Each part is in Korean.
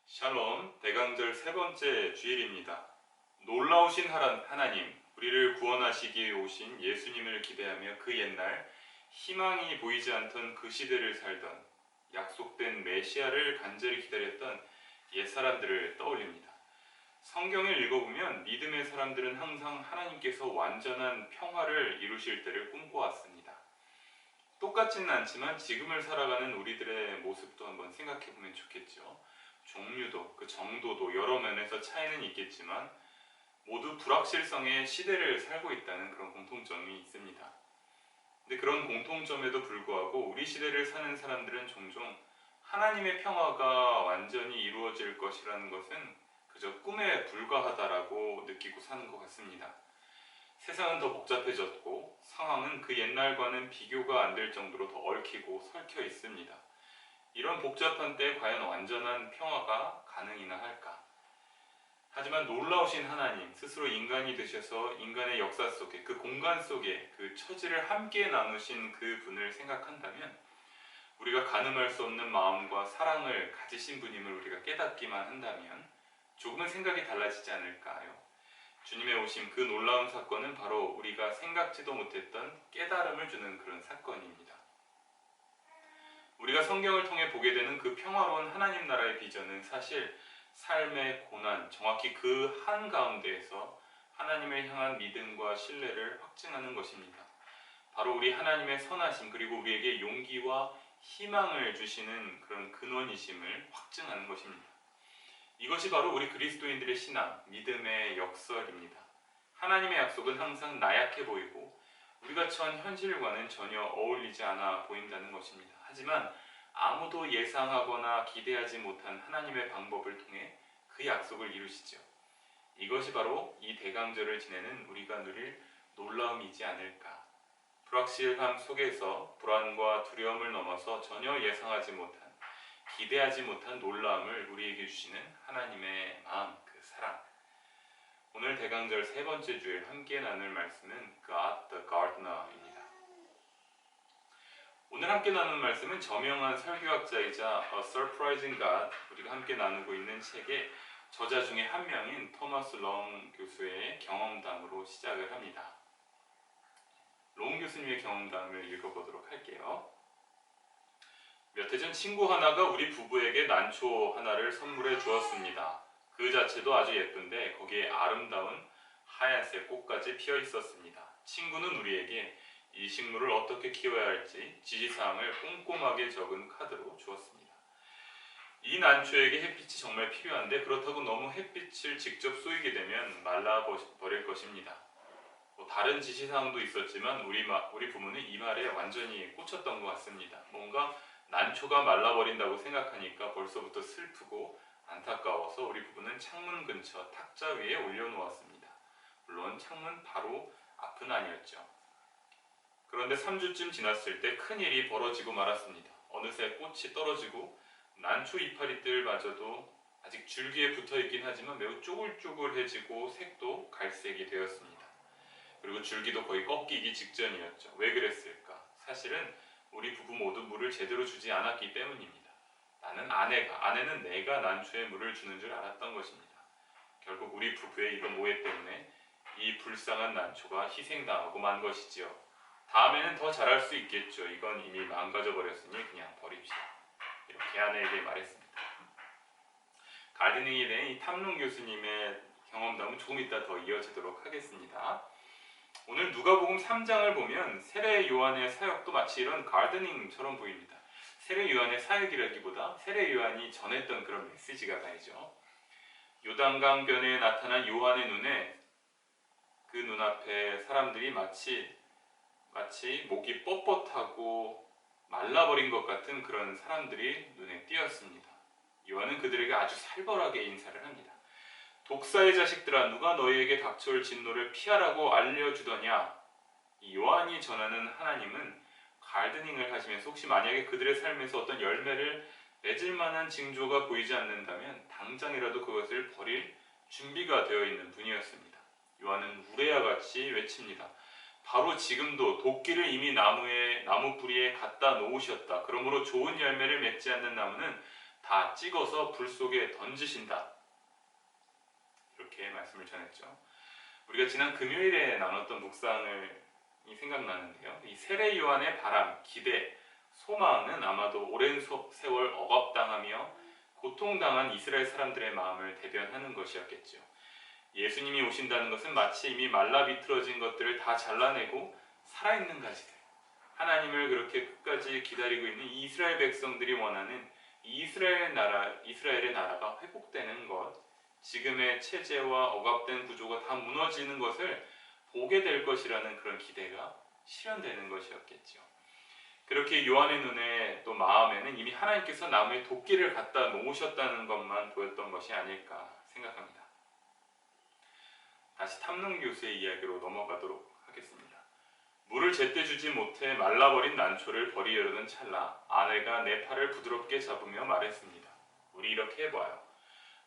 샬롬, 대강절 세 번째 주일입니다. 놀라우신 하나님, 우리를 구원하시기 위해 오신 예수님을 기대하며 그 옛날 희망이 보이지 않던 그 시대를 살던 약속된 메시아를 간절히 기다렸던 옛사람들을 떠올립니다. 성경을 읽어보면 믿음의 사람들은 항상 하나님께서 완전한 평화를 이루실 때를 꿈꿔왔습니다. 똑같지는 않지만 지금을 살아가는 우리들의 모습도 한번 생각해보면 좋겠죠. 종류도 그 정도도 여러 면에서 차이는 있겠지만 모두 불확실성의 시대를 살고 있다는 그런 공통점이 있습니다. 근데 그런 공통점에도 불구하고 우리 시대를 사는 사람들은 종종 하나님의 평화가 완전히 이루어질 것이라는 것은 그저 꿈에 불과하다라고 느끼고 사는 것 같습니다. 세상은 더 복잡해졌고 상황은 그 옛날과는 비교가 안 될 정도로 더 얽히고 설켜 있습니다. 이런 복잡한 때에 과연 완전한 평화가 가능이나 할까? 하지만 놀라우신 하나님, 스스로 인간이 되셔서 인간의 역사 속에, 그 공간 속에 그 처지를 함께 나누신 그 분을 생각한다면 우리가 가늠할 수 없는 마음과 사랑을 가지신 분임을 우리가 깨닫기만 한다면 조금은 생각이 달라지지 않을까요? 주님의 오심, 그 놀라운 사건은 바로 우리가 생각지도 못했던 깨달음을 주는 그런 사건입니다. 우리가 성경을 통해 보게 되는 그 평화로운 하나님 나라의 비전은 사실 삶의 고난, 정확히 그 한가운데에서 하나님을 향한 믿음과 신뢰를 확증하는 것입니다. 바로 우리 하나님의 선하심, 그리고 우리에게 용기와 희망을 주시는 그런 근원이심을 확증하는 것입니다. 이것이 바로 우리 그리스도인들의 신앙, 믿음의 역설입니다. 하나님의 약속은 항상 나약해 보이고 우리가 처한 현실과는 전혀 어울리지 않아 보인다는 것입니다. 하지만 아무도 예상하거나 기대하지 못한 하나님의 방법을 통해 그 약속을 이루시죠. 이것이 바로 이 대강절을 지내는 우리가 누릴 놀라움이지 않을까. 불확실함 속에서 불안과 두려움을 넘어서 전혀 예상하지 못한, 기대하지 못한 놀라움을 우리에게 주시는 하나님의 마음, 그 사랑. 오늘 대강절 세 번째 주일 함께 나눌 말씀은 God the Gardener입니다. 오늘 함께 나눈 말씀은 저명한 설교학자이자 A Surprising God, 우리가 함께 나누고 있는 책의 저자 중에 한 명인 토마스 롱 교수의 경험담으로 시작을 합니다. 롱 교수님의 경험담을 읽어보도록 할게요. 몇 해 전 친구 하나가 우리 부부에게 난초 하나를 선물해 주었습니다. 그 자체도 아주 예쁜데 거기에 아름다운 하얀색 꽃까지 피어 있었습니다. 친구는 우리에게 이 식물을 어떻게 키워야 할지 지시사항을 꼼꼼하게 적은 카드로 주었습니다. 이 난초에게 햇빛이 정말 필요한데 그렇다고 너무 햇빛을 직접 쏘이게 되면 말라버릴 것입니다. 다른 지시사항도 있었지만 우리 부모는 이 말에 완전히 꽂혔던 것 같습니다. 뭔가 난초가 말라버린다고 생각하니까 벌써부터 슬프고 안타까워서 우리 부부는 창문 근처 탁자 위에 올려놓았습니다. 물론 창문 바로 앞은 아니었죠. 그런데 3주쯤 지났을 때 큰일이 벌어지고 말았습니다. 어느새 꽃이 떨어지고 난초 이파리들마저도 아직 줄기에 붙어있긴 하지만 매우 쪼글쪼글해지고 색도 갈색이 되었습니다. 그리고 줄기도 거의 꺾이기 직전이었죠. 왜 그랬을까? 사실은 우리 부부 모두 물을 제대로 주지 않았기 때문입니다. 아내는 내가 난초에 물을 주는 줄 알았던 것입니다. 결국 우리 부부의 이런 오해 때문에 이 불쌍한 난초가 희생당하고 만 것이지요. 다음에는 더 잘할 수 있겠죠. 이건 이미 망가져 버렸으니 그냥 버립시다. 이렇게 아내에게 말했습니다. 가드닝에 대한 이 탐롱 교수님의 경험담은 조금 이따 더 이어지도록 하겠습니다. 오늘 누가복음 3장을 보면 세례 요한의 사역도 마치 이런 가드닝처럼 보입니다. 세례 요한의 사역이라기보다 세례 요한이 전했던 그런 메시지가 가야죠. 요단강변에 나타난 요한의 눈에 그 눈앞에 사람들이 마치 목이 뻣뻣하고 말라버린 것 같은 그런 사람들이 눈에 띄었습니다. 요한은 그들에게 아주 살벌하게 인사를 합니다. 독사의 자식들아, 누가 너희에게 닥쳐올 진노를 피하라고 알려주더냐. 이 요한이 전하는 하나님은 가드닝을 하시면서 혹시 만약에 그들의 삶에서 어떤 열매를 맺을 만한 징조가 보이지 않는다면 당장이라도 그것을 버릴 준비가 되어 있는 분이었습니다. 요한은 우레아같이 외칩니다. 바로 지금도 도끼를 이미 나무 뿌리에 갖다 놓으셨다. 그러므로 좋은 열매를 맺지 않는 나무는 다 찍어서 불 속에 던지신다. 이렇게 말씀을 전했죠. 우리가 지난 금요일에 나눴던 묵상을 생각나는데요. 이 세례 요한의 바람, 기대, 소망은 아마도 오랜 세월 억압당하며 고통당한 이스라엘 사람들의 마음을 대변하는 것이었겠죠. 예수님이 오신다는 것은 마치 이미 말라 비틀어진 것들을 다 잘라내고 살아있는 가지들, 하나님을 그렇게 끝까지 기다리고 있는 이스라엘 백성들이 원하는 이스라엘의 나라가 회복되는 것, 지금의 체제와 억압된 구조가 다 무너지는 것을 보게 될 것이라는 그런 기대가 실현되는 것이었겠죠. 그렇게 요한의 눈에 또 마음에는 이미 하나님께서 나무에 도끼를 갖다 놓으셨다는 것만 보였던 것이 아닐까 생각합니다. 다시 탐농 교수의 이야기로 넘어가도록 하겠습니다. 물을 제때 주지 못해 말라버린 난초를 버리려던 찰나 아내가 내 팔을 부드럽게 잡으며 말했습니다. 우리 이렇게 해봐요.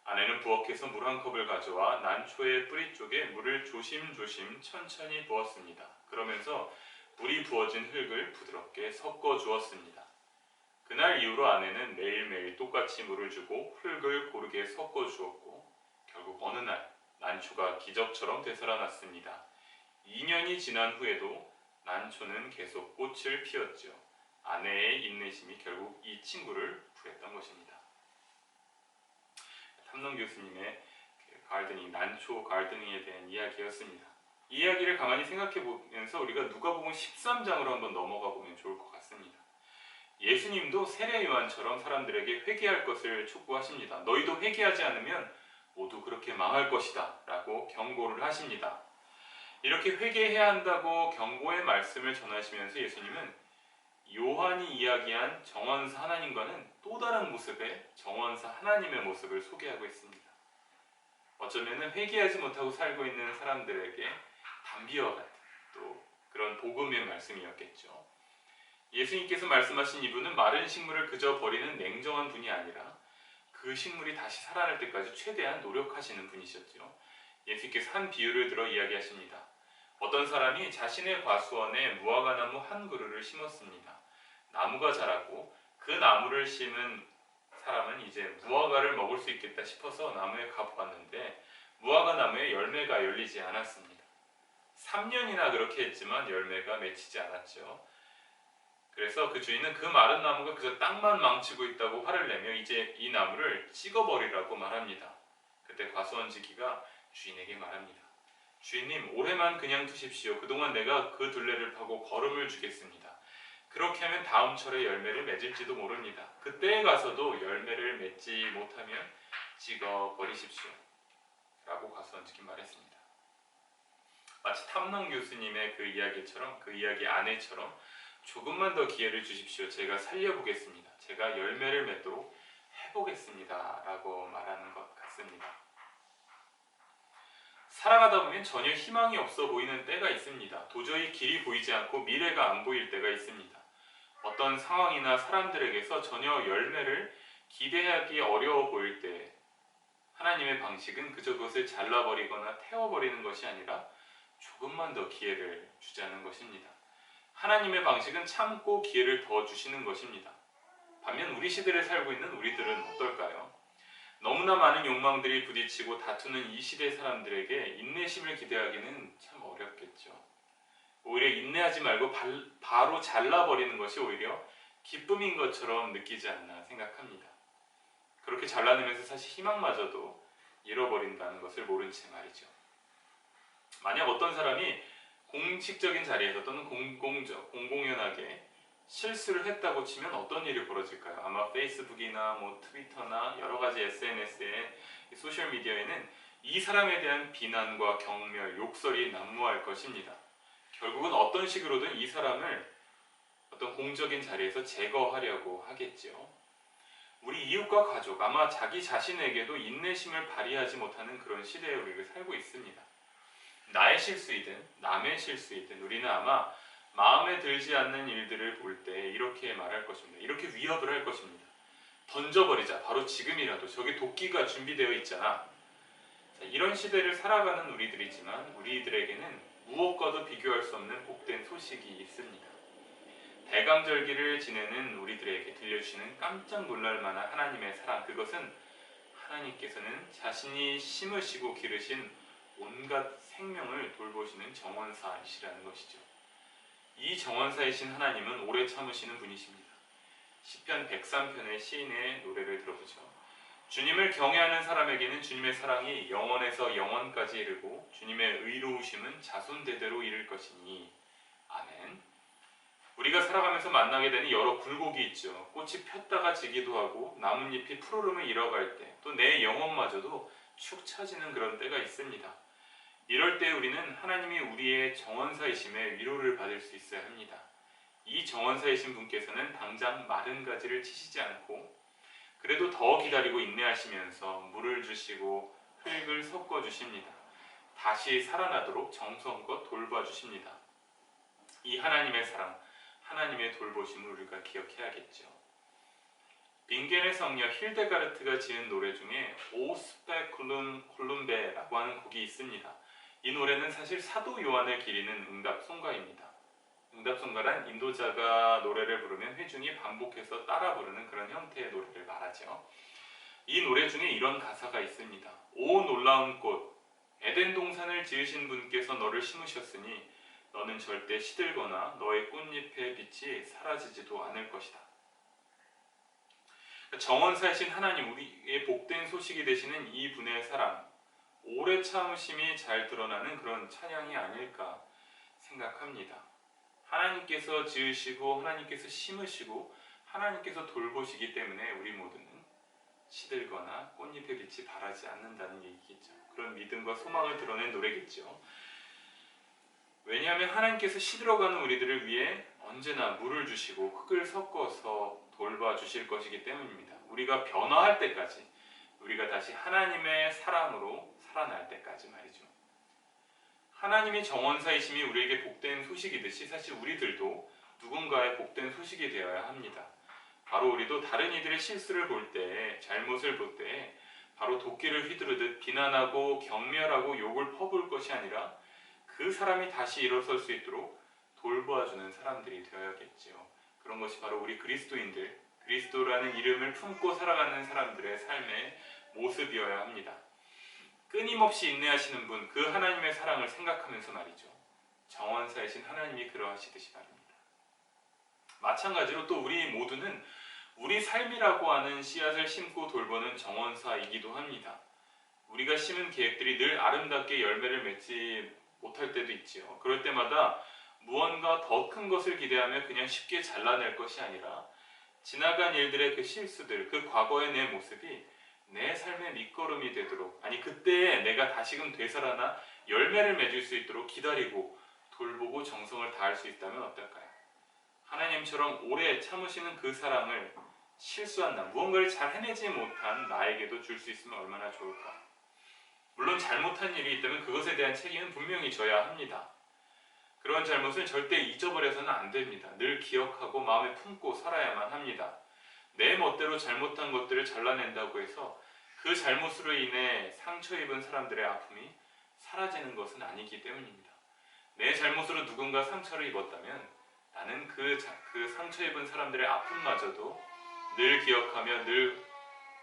아내는 부엌에서 물 한 컵을 가져와 난초의 뿌리 쪽에 물을 조심조심 천천히 부었습니다. 그러면서 물이 부어진 흙을 부드럽게 섞어 주었습니다. 그날 이후로 아내는 매일매일 똑같이 물을 주고 흙을 고르게 섞어 주었고 결국 어느 날 난초가 기적처럼 되살아났습니다. 2년이 지난 후에도 난초는 계속 꽃을 피웠죠. 아내의 인내심이 결국 이 친구를 구했던 것입니다. 탐농 교수님의 난초 가르데닝에 대한 이야기였습니다. 이 이야기를 가만히 생각해 보면서 우리가 누가복음 13장으로 한번 넘어가 보면 좋을 것 같습니다. 예수님도 세례 요한처럼 사람들에게 회개할 것을 촉구하십니다. 너희도 회개하지 않으면 모두 그렇게 망할 것이다 라고 경고를 하십니다. 이렇게 회개해야 한다고 경고의 말씀을 전하시면서 예수님은 요한이 이야기한 정원사 하나님과는 또 다른 모습의 정원사 하나님의 모습을 소개하고 있습니다. 어쩌면 회개하지 못하고 살고 있는 사람들에게 담비와 같은 또 그런 복음의 말씀이었겠죠. 예수님께서 말씀하신 이분은 마른 식물을 그저 버리는 냉정한 분이 아니라 그 식물이 다시 살아날 때까지 최대한 노력하시는 분이셨죠. 예수님께서 한 비유를 들어 이야기하십니다. 어떤 사람이 자신의 과수원에 무화과나무 한 그루를 심었습니다. 나무가 자라고 그 나무를 심은 사람은 이제 무화과를 먹을 수 있겠다 싶어서 나무에 가보았는데 무화과 나무에 열매가 열리지 않았습니다. 3년이나 그렇게 했지만 열매가 맺히지 않았죠. 그래서 그 주인은 그 마른 나무가 그저 땅만 망치고 있다고 화를 내며 이제 이 나무를 찍어버리라고 말합니다. 그때 과수원지기가 주인에게 말합니다. 주인님, 올해만 그냥 두십시오. 그동안 내가 그 둘레를 파고 거름을 주겠습니다. 그렇게 하면 다음 철에 열매를 맺을지도 모릅니다. 그때에 가서도 열매를 맺지 못하면 찍어버리십시오. 라고 과수원지기 말했습니다. 마치 탐농 교수님의 그 이야기처럼, 그 이야기 아내처럼 조금만 더 기회를 주십시오. 제가 살려보겠습니다. 제가 열매를 맺도록 해보겠습니다. 라고 말하는 것 같습니다. 살아가다 보면 전혀 희망이 없어 보이는 때가 있습니다. 도저히 길이 보이지 않고 미래가 안 보일 때가 있습니다. 어떤 상황이나 사람들에게서 전혀 열매를 기대하기 어려워 보일 때 하나님의 방식은 그저 그것을 잘라버리거나 태워버리는 것이 아니라 조금만 더 기회를 주자는 것입니다. 하나님의 방식은 참고 기회를 더 주시는 것입니다. 반면 우리 시대를 살고 있는 우리들은 어떨까요? 너무나 많은 욕망들이 부딪히고 다투는 이 시대 사람들에게 인내심을 기대하기는 참 어렵겠죠. 오히려 인내하지 말고 바로 잘라버리는 것이 오히려 기쁨인 것처럼 느끼지 않나 생각합니다. 그렇게 잘라내면서 사실 희망마저도 잃어버린다는 것을 모른 채 말이죠. 만약 어떤 사람이 공식적인 자리에서 또는 공공연하게 실수를 했다고 치면 어떤 일이 벌어질까요? 아마 페이스북이나 트위터나 여러 가지 SNS의 소셜미디어에는 이 사람에 대한 비난과 경멸, 욕설이 난무할 것입니다. 결국은 어떤 식으로든 이 사람을 어떤 공적인 자리에서 제거하려고 하겠죠. 우리 이웃과 가족, 아마 자기 자신에게도 인내심을 발휘하지 못하는 그런 시대에 우리가 살고 있습니다. 나의 실수이든 남의 실수이든 우리는 아마 마음에 들지 않는 일들을 볼 때 이렇게 말할 것입니다. 이렇게 위협을 할 것입니다. 던져버리자. 바로 지금이라도. 저기 도끼가 준비되어 있잖아. 자, 이런 시대를 살아가는 우리들이지만 우리들에게는 무엇과도 비교할 수 없는 복된 소식이 있습니다. 대강절기를 지내는 우리들에게 들려주시는 깜짝 놀랄 만한 하나님의 사랑, 그것은 하나님께서는 자신이 심으시고 기르신 온갖 생명을 돌보시는 정원사이시라는 것이죠. 이 정원사이신 하나님은 오래 참으시는 분이십니다. 시편 103편의 시인의 노래를 들어보죠. 주님을 경외하는 사람에게는 주님의 사랑이 영원에서 영원까지 이르고 주님의 의로우심은 자손대대로 이를 것이니. 아멘. 우리가 살아가면서 만나게 되는 여러 굴곡이 있죠. 꽃이 폈다가 지기도 하고 나뭇잎이 푸르름을 잃어갈 때, 또 내 영혼마저도 축 처지는 그런 때가 있습니다. 이럴 때 우리는 하나님이 우리의 정원사이심에 위로를 받을 수 있어야 합니다. 이 정원사이신 분께서는 당장 마른 가지를 치시지 않고 그래도 더 기다리고 인내하시면서 물을 주시고 흙을 섞어 주십니다. 다시 살아나도록 정성껏 돌봐주십니다. 이 하나님의 사랑, 하나님의 돌보심을 우리가 기억해야겠죠. 빙겐의 성녀 힐데가르트가 지은 노래 중에 오 스페쿨룸 콜룸베라고 하는 곡이 있습니다. 이 노래는 사실 사도 요한을 기리는 응답송가입니다. 응답송가란 인도자가 노래를 부르면 회중이 반복해서 따라 부르는 그런 형태의 노래를 말하죠. 이 노래 중에 이런 가사가 있습니다. 오 놀라운 꽃, 에덴 동산을 지으신 분께서 너를 심으셨으니 너는 절대 시들거나 너의 꽃잎의 빛이 사라지지도 않을 것이다. 정원사이신 하나님, 우리의 복된 소식이 되시는 이 분의 사랑, 오래 참으심이 잘 드러나는 그런 찬양이 아닐까 생각합니다. 하나님께서 지으시고 하나님께서 심으시고 하나님께서 돌보시기 때문에 우리 모두는 시들거나 꽃잎의 빛이 바라지 않는다는 얘기겠죠. 그런 믿음과 소망을 드러낸 노래겠죠. 왜냐하면 하나님께서 시들어가는 우리들을 위해 언제나 물을 주시고 흙을 섞어서 돌봐주실 것이기 때문입니다. 우리가 변화할 때까지, 우리가 다시 하나님의 사랑으로 살아날 때까지 말이죠. 하나님이 정원사이심이 우리에게 복된 소식이듯이 사실 우리들도 누군가의 복된 소식이 되어야 합니다. 바로 우리도 다른 이들의 실수를 볼 때, 잘못을 볼 때 바로 도끼를 휘두르듯 비난하고 경멸하고 욕을 퍼부을 것이 아니라 그 사람이 다시 일어설 수 있도록 돌보아주는 사람들이 되어야겠지요. 그런 것이 바로 우리 그리스도인들, 그리스도라는 이름을 품고 살아가는 사람들의 삶의 모습이어야 합니다. 끊임없이 인내하시는 분, 그 하나님의 사랑을 생각하면서 말이죠. 정원사이신 하나님이 그러하시듯이 말입니다. 마찬가지로 또 우리 모두는 우리 삶이라고 하는 씨앗을 심고 돌보는 정원사이기도 합니다. 우리가 심은 계획들이 늘 아름답게 열매를 맺지 못할 때도 있지요. 그럴 때마다 무언가 더 큰 것을 기대하며 그냥 쉽게 잘라낼 것이 아니라 지나간 일들의 그 실수들, 그 과거의 내 모습이 내 삶의 밑거름이 되도록, 아니 그때에 내가 다시금 되살아나 열매를 맺을 수 있도록 기다리고 돌보고 정성을 다할 수 있다면 어떨까요? 하나님처럼 오래 참으시는 그 사랑을 실수한 나, 무언가를 잘 해내지 못한 나에게도 줄 수 있으면 얼마나 좋을까. 물론 잘못한 일이 있다면 그것에 대한 책임은 분명히 져야 합니다. 그런 잘못을 절대 잊어버려서는 안 됩니다. 늘 기억하고 마음에 품고 살아야만 합니다. 내 멋대로 잘못한 것들을 잘라낸다고 해서 그 잘못으로 인해 상처 입은 사람들의 아픔이 사라지는 것은 아니기 때문입니다. 내 잘못으로 누군가 상처를 입었다면 나는 그 상처 입은 사람들의 아픔마저도 늘 기억하며 늘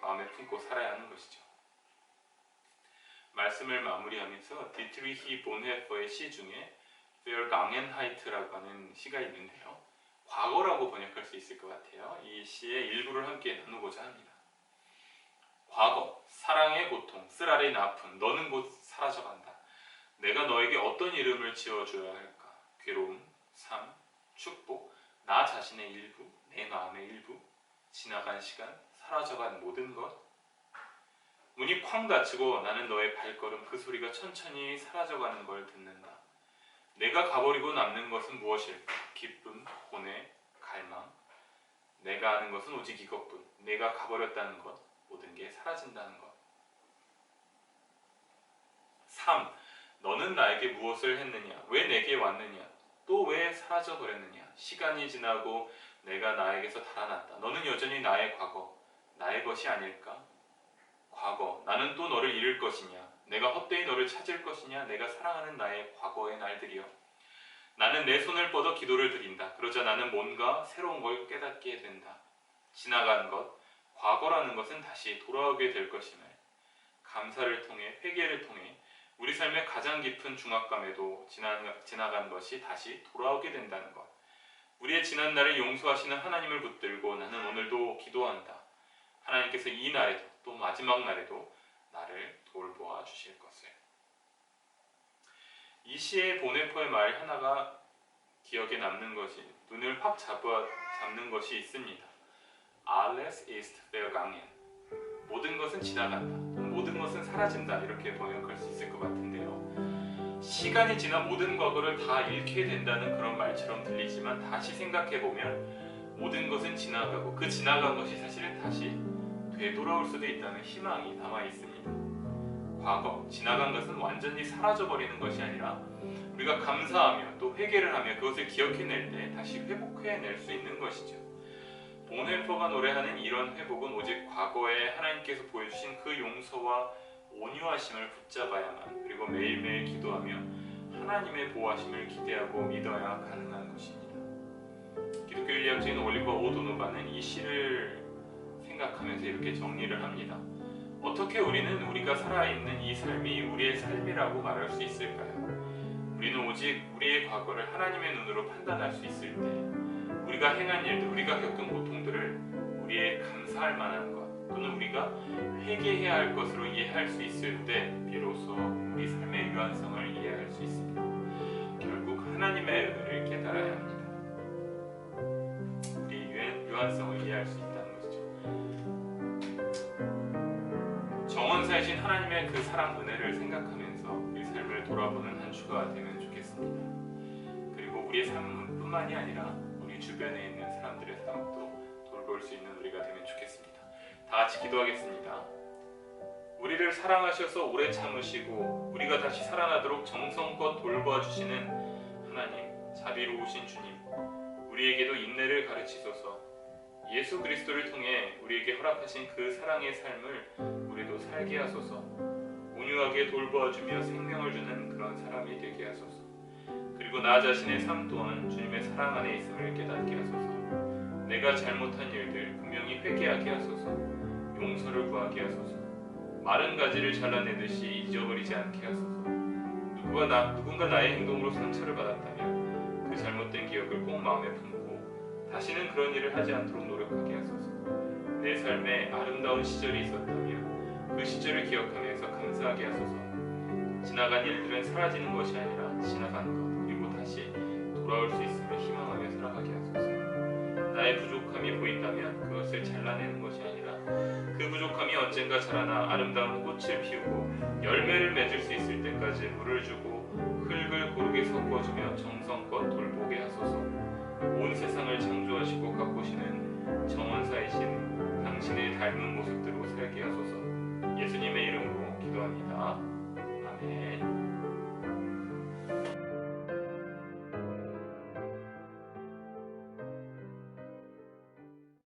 마음에 품고 살아야 하는 것이죠. 말씀을 마무리하면서 디트리히 본헤퍼의 시 중에 Vergangenheit라고 하는 시가 있는데요. 과거라고 번역할 수 있을 것 같아요. 이 시의 일부를 함께 나누고자 합니다. 과거, 사랑의 고통, 쓰라린 아픔, 너는 곧 사라져간다. 내가 너에게 어떤 이름을 지어줘야 할까? 괴로움, 삶, 축복, 나 자신의 일부, 내 마음의 일부, 지나간 시간, 사라져간 모든 것. 문이 쾅 닫히고 나는 너의 발걸음, 그 소리가 천천히 사라져가는 걸 듣는다. 내가 가버리고 남는 것은 무엇일까? 기쁨, 고뇌, 갈망. 내가 아는 것은 오직 이것뿐. 내가 가버렸다는 것, 모든 게 사라진다는 것. 3. 너는 나에게 무엇을 했느냐? 왜 내게 왔느냐? 또 왜 사라져버렸느냐? 시간이 지나고 내가 나에게서 달아났다. 너는 여전히 나의 과거, 나의 것이 아닐까? 과거, 나는 또 너를 잃을 것이냐? 내가 헛되이 너를 찾을 것이냐? 내가 사랑하는 나의 과거의 날들이여. 나는 내 손을 뻗어 기도를 드린다. 그러자 나는 뭔가 새로운 걸 깨닫게 된다. 지나간 것, 과거라는 것은 다시 돌아오게 될 것임을. 감사를 통해, 회개를 통해 우리 삶의 가장 깊은 중압감에도 지나간 것이 다시 돌아오게 된다는 것. 우리의 지난 날을 용서하시는 하나님을 붙들고 나는 오늘도 기도한다. 하나님께서 이 날에도 또 마지막 날에도 나를 돌보아 주실 것을. 이 시의 보네포의 말 하나가 기억에 남는 것이, 눈을 확 잡는 것이 있습니다. Alles ist vergangen. 모든 것은 지나간다. 모든 것은 사라진다. 이렇게 번역할 수 있을 것 같은데요. 시간이 지나 모든 과거를 다 잃게 된다는 그런 말처럼 들리지만 다시 생각해보면 모든 것은 지나가고 그 지나간 것이 사실은 다시 되돌아올 수도 있다는 희망이 남아 있습니다. 과거, 지나간 것은 완전히 사라져버리는 것이 아니라 우리가 감사하며 또 회개를 하며 그것을 기억해낼 때 다시 회복해낼 수 있는 것이죠. 보네포가 노래하는 이런 회복은 오직 과거에 하나님께서 보여주신 그 용서와 온유하심을 붙잡아야만, 그리고 매일매일 기도하며 하나님의 보호하심을 기대하고 믿어야 가능한 것입니다. 기독교 인류학자인 올리버 오도노바는 이 시를 생각하면서 이렇게 정리를 합니다. 어떻게 우리는 우리가 살아있는 이 삶이 우리의 삶이라고 말할 수 있을까요? 우리는 오직 우리의 과거를 하나님의 눈으로 판단할 수 있을 때, 우리가 행한 일들, 우리가 겪은 고통들을 우리의 감사할 만한 것, 또는 우리가 회개해야 할 것으로 이해할 수 있을 때 비로소 우리 삶의 유한성을 이해할 수 있습니다. 결국 하나님의 은혜를 깨달아야 합니다. 우리 유한성을 이해할 수 있다는 것이죠. 정원사이신 하나님의 그 사랑 은혜를 생각하면서 우리 삶을 돌아보는 한 주가 되면 좋겠습니다. 그리고 우리의 삶뿐만이 아니라 우리 주변에 있는 사람들의 삶도 돌볼 수 있는 우리가 되면 좋겠습니다. 다 같이 기도하겠습니다. 우리를 사랑하셔서 오래 참으시고 우리가 다시 살아나도록 정성껏 돌봐주시는 하나님, 자비로우신 주님, 우리에게도 인내를 가르치소서. 예수 그리스도를 통해 우리에게 허락하신 그 사랑의 삶을 우리도 살게 하소서. 온유하게 돌보아주며 생명을 주는 그런 사람이 되게 하소서. 그리고 나 자신의 삶 또한 주님의 사랑 안에 있음을 깨닫게 하소서. 내가 잘못한 일들 분명히 회개하게 하소서. 용서를 구하게 하소서. 마른 가지를 잘라내듯이 잊어버리지 않게 하소서. 누군가 나의 행동으로 상처를 받았다면 그 잘못된 기억을 꼭 마음에 품고 다시는 그런 일을 하지 않도록 노력하게 하소서. 내 삶에 아름다운 시절이 있었다면 그 시절을 기억하면서 감사하게 하소서. 지나간 일들은 사라지는 것이 아니라 지나간 것, 그리고 다시 돌아올 수 있음을 희망하며 살아가게 하소서. 나의 부족함이 보인다면 그것을 잘라내는 것이 아니라 그 부족함이 언젠가 자라나 아름다운 꽃을 피우고 열매를 맺을 수 있을 때까지 물을 주고 흙을 고르게 섞어주며 정성껏 돌보게 하소서. 온 세상을 창조하시고 가꾸시는 정원사이신 당신의 닮은 모습대로 살게 하소서. 예수님의